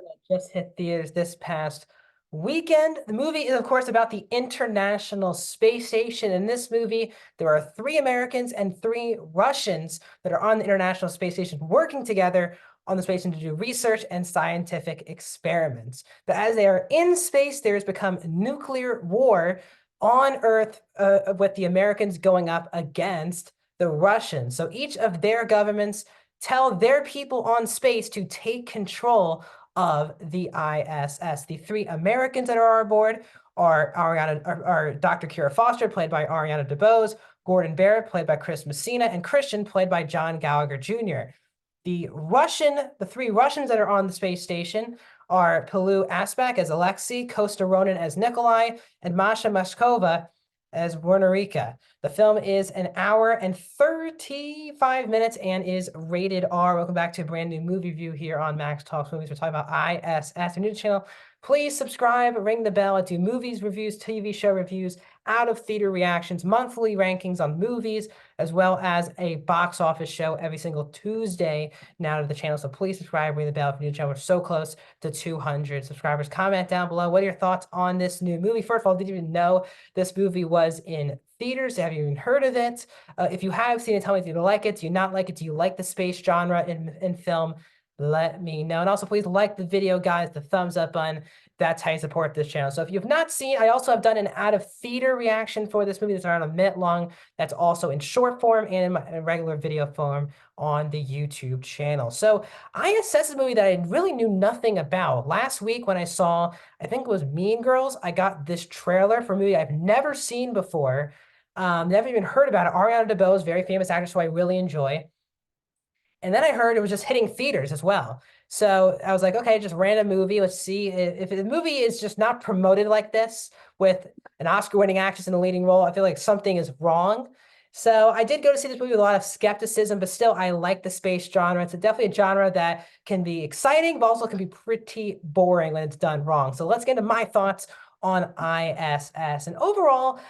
that just hit theaters this past weekend. The movie is, of course, about the International Space Station. In this movie, there are 3 Americans and 3 Russians that are on the International Space Station working together on the space station to do research and scientific experiments. But as they are in space, there has become nuclear war on Earth, with the Americans going up against the Russians. So each of their governments tell their people on space to take control of the ISS. The 3 Americans that are on board are Dr. Kira Foster, played by Ariana DeBose, Gordon Barrett, played by Chris Messina, and Christian, played by John Gallagher Jr. The 3 Russians that are on the space station are Pilu Aspak as Alexei, Kosta Ronan as Nikolai, and Masha Mashkova as Wernerika. The film is an hour and 35 minutes and is rated R. Welcome back to a brand new movie review here on Max Talks Movies. We're talking about I.S.S. If you're new to the channel, please subscribe, ring the bell. I do movies reviews, TV show reviews, out of theater reactions, monthly rankings on movies, as well as a box office show every single Tuesday now to the channel. So please subscribe, ring the bell if you're new to the channel. We're so close to 200 subscribers. Comment down below. What are your thoughts on this new movie? First of all, did you even know this movie was in theaters? Have you even heard of it? If you have seen it, tell me if you like it. Do you not like it? Do you like the space genre in film? Let me know. And also, please like the video, guys, the thumbs up button. That's how you support this channel. So if you've not seen, I also have done an out of theater reaction for this movie that's around a minute long. That's also in short form and in regular video form on the YouTube channel. So I.S.S. is a movie that I really knew nothing about. Last week when I saw, I think it was Mean Girls, I got this trailer for a movie I've never seen before. Never even heard about it. Ariana DeBose, very famous actress who I really enjoy. And then I heard it was just hitting theaters as well. So I was like, okay, just random movie. Let's see if the movie is just not promoted like this with an Oscar-winning actress in the leading role. I feel like something is wrong. So I did go to see this movie with a lot of skepticism, but still, I like the space genre. It's definitely a genre that can be exciting, but also can be pretty boring when it's done wrong. So let's get into my thoughts on I.S.S. And overall,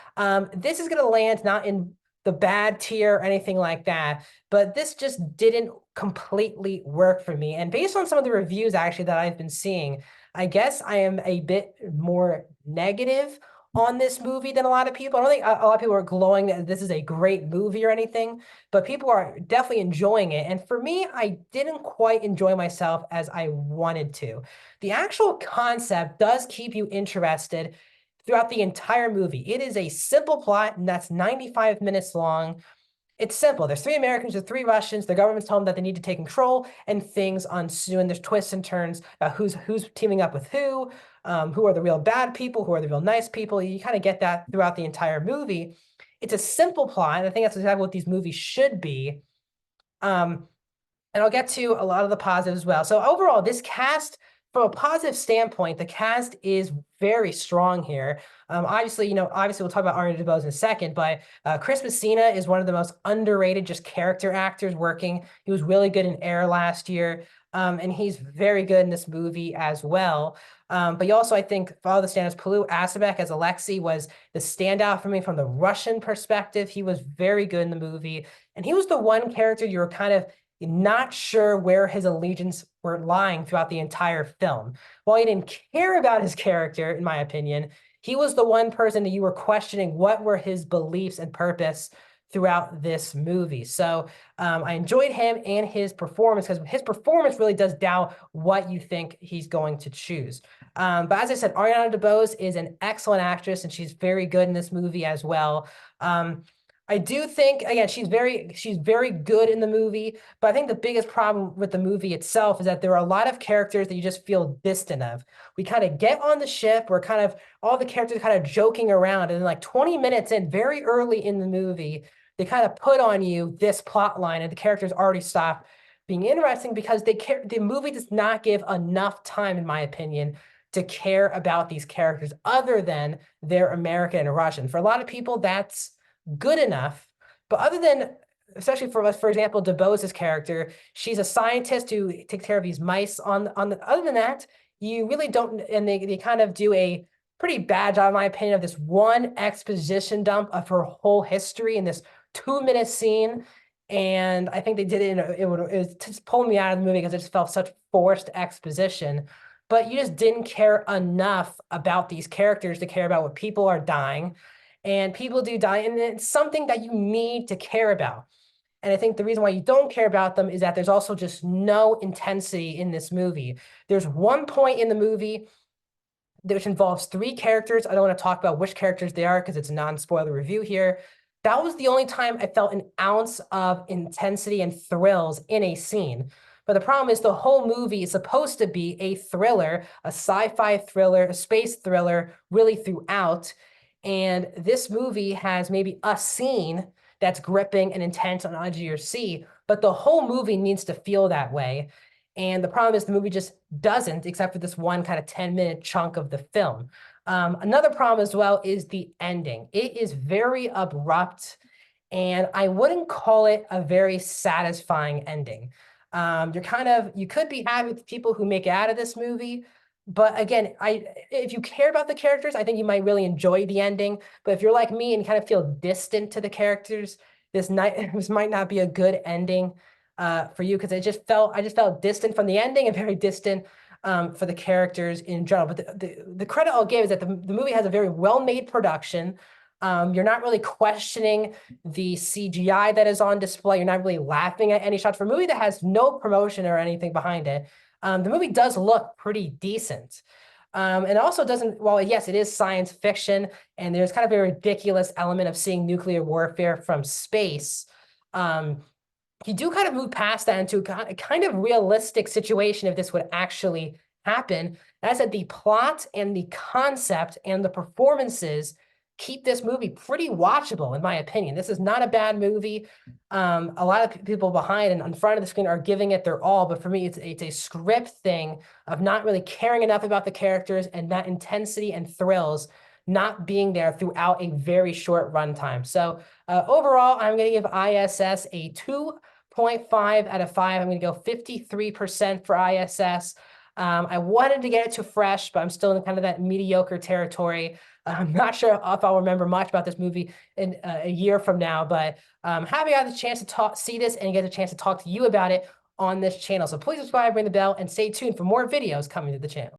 this is going to land not in the bad tier or anything like that, but this just didn't completely work for me. And based on some of the reviews actually that I've been seeing, I guess I am a bit more negative on this movie than a lot of people. I don't think a lot of people are glowing that this is a great movie or anything, but people are definitely enjoying it. And for me, I didn't quite enjoy myself as I wanted to. The actual concept does keep you interested throughout the entire movie. It is a simple plot, and that's 95 minutes long. It's simple. There's 3 Americans, there's 3 Russians. The government's telling them that they need to take control, and things ensue. And there's twists and turns about who's teaming up with who are the real bad people, who are the real nice people. You kind of get that throughout the entire movie. It's a simple plot, and I think that's exactly what these movies should be. And I'll get to a lot of the positives as well. So overall, this cast, from a positive standpoint, the cast is very strong here. Obviously, obviously we'll talk about Ariana DeBose in a second, but Chris Messina is one of the most underrated just character actors working. He was really good in Air last year, and he's very good in this movie as well. But you also, I think, for all the standouts, Pilu Asabek as Alexei was the standout for me from the Russian perspective. He was very good in the movie, and he was the one character you were kind of not sure where his allegiance were lying throughout the entire film. While he didn't care about his character, in my opinion, he was the one person that you were questioning what were his beliefs and purpose throughout this movie. So I enjoyed him and his performance, because his performance really does doubt what you think he's going to choose. But as I said, Ariana DeBose is an excellent actress, and she's very good in this movie as well. I do think, again, she's very good in the movie, but I think the biggest problem with the movie itself is that there are a lot of characters that you just feel distant of. We kind of get on the ship, we're kind of, all the characters kind of joking around, and then like 20 minutes in, very early in the movie, they kind of put on you this plot line, and the characters already stop being interesting because the movie does not give enough time, in my opinion, to care about these characters other than they're American and Russian. For a lot of people, that's good enough, but other than, especially for us, for example, DeBose's character, she's a scientist who takes care of these mice other than that, you really don't, and they kind of do a pretty bad job, in my opinion, of this one exposition dump of her whole history in this 2-minute scene. And I think they did it it was just pulling me out of the movie because it just felt such forced exposition. but you just didn't care enough about these characters to care about what people are dying. And people do die, and it's something that you need to care about. And I think the reason why you don't care about them is that there's also just no intensity in this movie. There's one point in the movie which involves three characters. I don't want to talk about which characters they are because it's a non-spoiler review here. That was the only time I felt an ounce of intensity and thrills in a scene. But the problem is the whole movie is supposed to be a thriller, a sci-fi thriller, a space thriller, really throughout. And this movie has maybe a scene that's gripping and intense on edge of your seat, but the whole movie needs to feel that way. And the problem is the movie just doesn't, except for this one kind of 10-minute chunk of the film. Another problem as well is the ending. It is very abrupt, and I wouldn't call it a very satisfying ending. You could be happy with the people who make it out of this movie, but again, if you care about the characters, I think you might really enjoy the ending. But if you're like me and kind of feel distant to the characters, this might not be a good ending for you, because I just felt distant from the ending and very distant for the characters in general. But the credit I'll give is that the movie has a very well-made production. You're not really questioning the CGI that is on display. You're not really laughing at any shots. For a movie that has no promotion or anything behind it, the movie does look pretty decent. And also doesn't, well, yes, it is science fiction, and there's kind of a ridiculous element of seeing nuclear warfare from space. You do kind of move past that into a kind of realistic situation if this would actually happen. As I said, the plot and the concept and the performances keep this movie pretty watchable, in my opinion. This is not a bad movie. A lot of people behind and in front of the screen are giving it their all, but for me, it's a script thing of not really caring enough about the characters, and that intensity and thrills not being there throughout a very short runtime. So overall, I'm going to give I.S.S. a 2.5 out of 5. I'm going to go 53% for I.S.S. I wanted to get it to fresh, but I'm still in kind of that mediocre territory. I'm not sure if I'll remember much about this movie in a year from now, but happy I got the chance to see this and get a chance to talk to you about it on this channel. So please subscribe, ring the bell, and stay tuned for more videos coming to the channel.